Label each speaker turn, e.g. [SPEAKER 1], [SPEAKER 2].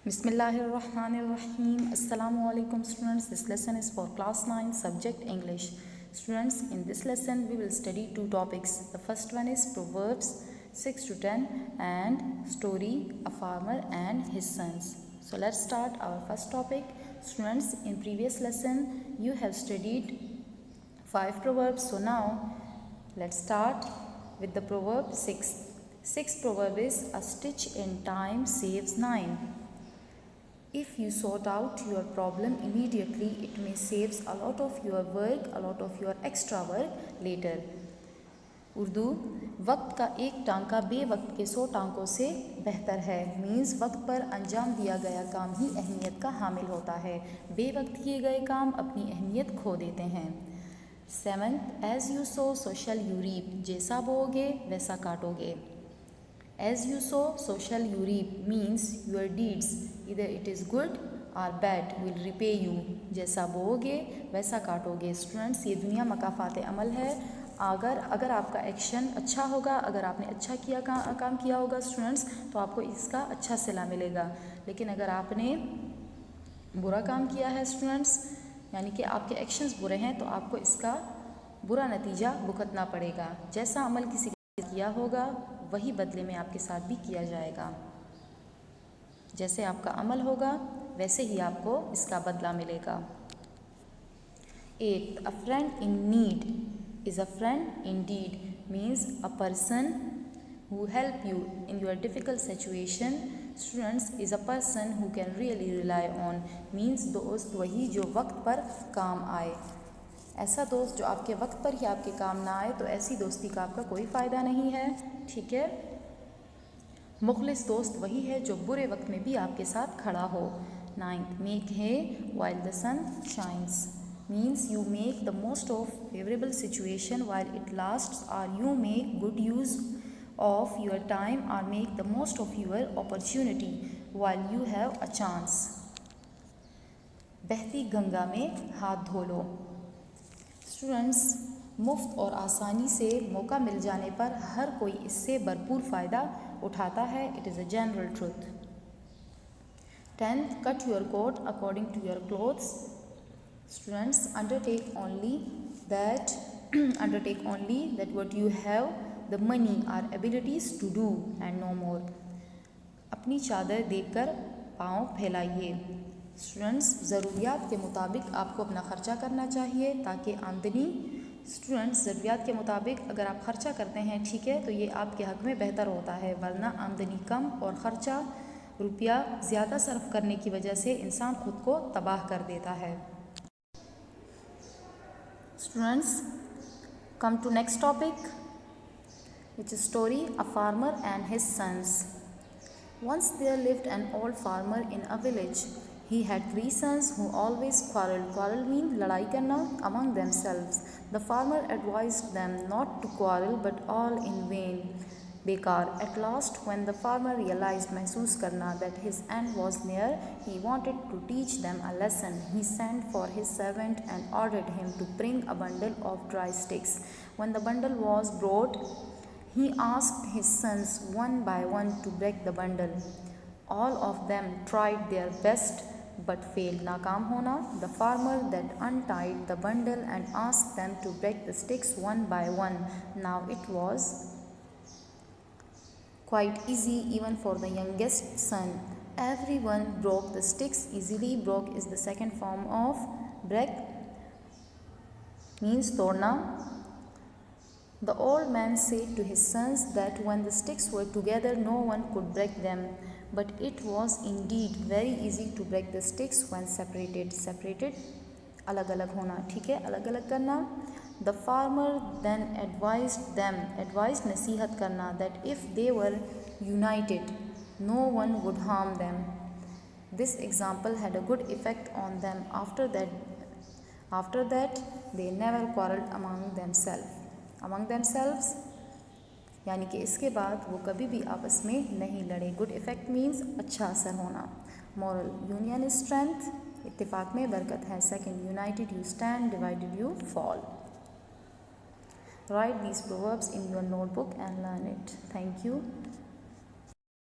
[SPEAKER 1] Bismillahirrahmanirrahim. Assalamualaikum students. This lesson is for class 9 subject English. Students, in this lesson we will study two topics. The first one is Proverbs 6 to 10 and story A Farmer and His Sons. So let's start our first topic. Students, in previous lesson you have studied 5 proverbs. So now let's start with the proverb 6. 6th proverb is a stitch in time saves 9. If you sort out your problem immediately, it may saves a lot of your work, a lot of your extra work later. Urdu, वक्त का एक टांका बेवक्त के 100 टांकों से बेहतर है। Means वक्त पर अंजाम दिया गया काम ही अहमियत का हामिल होता है, बेवक्त किए गए काम अपनी अहमियत खो देते हैं। 7th, as you sow so shall you reap, जैसा बोओगे वैसा काटोगे। As you sow, so shall you reap means your deeds, either it is good or bad, will repay you. जैसा बोओगे वैसा काटोगे। स्टूडेंट्स, ये दुनिया मकाफात अमल है। अगर आपका एक्शन अच्छा होगा, अगर आपने अच्छा किया काम किया होगा स्टूडेंट्स, तो आपको इसका अच्छा सिला मिलेगा। लेकिन अगर आपने बुरा काम किया है स्टूडेंट्स, यानी कि आपके एक्शंस बुरे हैं, तो आपको इसका बुरा नतीजा भुगतना पड़ेगा। जैसा अमल किसी ने किया होगा वही बदले में आपके साथ भी किया जाएगा। जैसे आपका अमल होगा वैसे ही आपको इसका बदला मिलेगा। 8, a friend in need is a friend indeed means a person who help you in your difficult situation. Students, is a person who can really rely on means दोस्त वही जो वक्त पर काम आए। ऐसा दोस्त जो आपके वक्त पर ही आपके काम ना आए, तो ऐसी दोस्ती का आपका कोई फ़ायदा नहीं है। ठीक है। मुखलिस दोस्त वही है जो बुरे वक्त में भी आपके साथ खड़ा हो। 9th, मेक है while the sun shines means you make the most of favorable situation while it lasts, or you make good use of your time or make the most of your opportunity while you have a chance. बहती गंगा में हाथ धो लो। Students, मुफ्त और आसानी से मौका मिल जाने पर हर कोई इससे भरपूर फ़ायदा उठाता है। It is a general truth. 10th, cut your coat according to your clothes. Students, undertake only that what you have the money or abilities to do and no more. अपनी चादर देखकर पाँव फैलाइए। स्टूडेंट्स, ज़रूरियात के मुताबिक आपको अपना ख़र्चा करना चाहिए ताकि आमदनी, स्टूडेंट्स ज़रूरियात के मुताबिक अगर आप ख़र्चा करते हैं, ठीक है, तो ये आपके हक़ में बेहतर होता है। वरना आमदनी कम और ख़र्चा रुपया ज़्यादा सर्फ करने की वजह से इंसान ख़ुद को तबाह कर देता है। Students, come to next topic which is story A Farmer and His Sons. Once there lived an old farmer in a village. He had 3 sons who always quarreled. Quarrel means लड़ाई करना among themselves. The farmer advised them not to quarrel, but all in vain. बेकार। At last, when the farmer realized महसूस करना that his end was near, he wanted to teach them a lesson. He sent for his servant and ordered him to bring a bundle of dry sticks. When the bundle was brought, he asked his sons one by one to break the bundle. All of them tried their best but failed. नाकाम होना। The farmer then untied the bundle and asked them to break the sticks one by one. Now it was quite easy even for the youngest son. Everyone broke the sticks easily. Broke is the second form of break, means तोड़ना. The old man said to his sons that when the sticks were together no one could break them, but it was indeed very easy to break the sticks when separated. Separated अलग अलग होना, ठीक है, अलग अलग करना. The farmer then advised नसीहत करना that if they were united no one would harm them. This example had a good effect on them. After that they never quarreled among themselves यानी कि इसके बाद वो कभी भी आपस में नहीं लड़े। गुड इफ़ेक्ट मीन्स अच्छा असर होना। मॉरल, यूनियन इज स्ट्रेंथ, इत्तेफाक में बरकत है। Second, United you stand, divided you fall. Write these proverbs in your notebook and learn it. Thank you.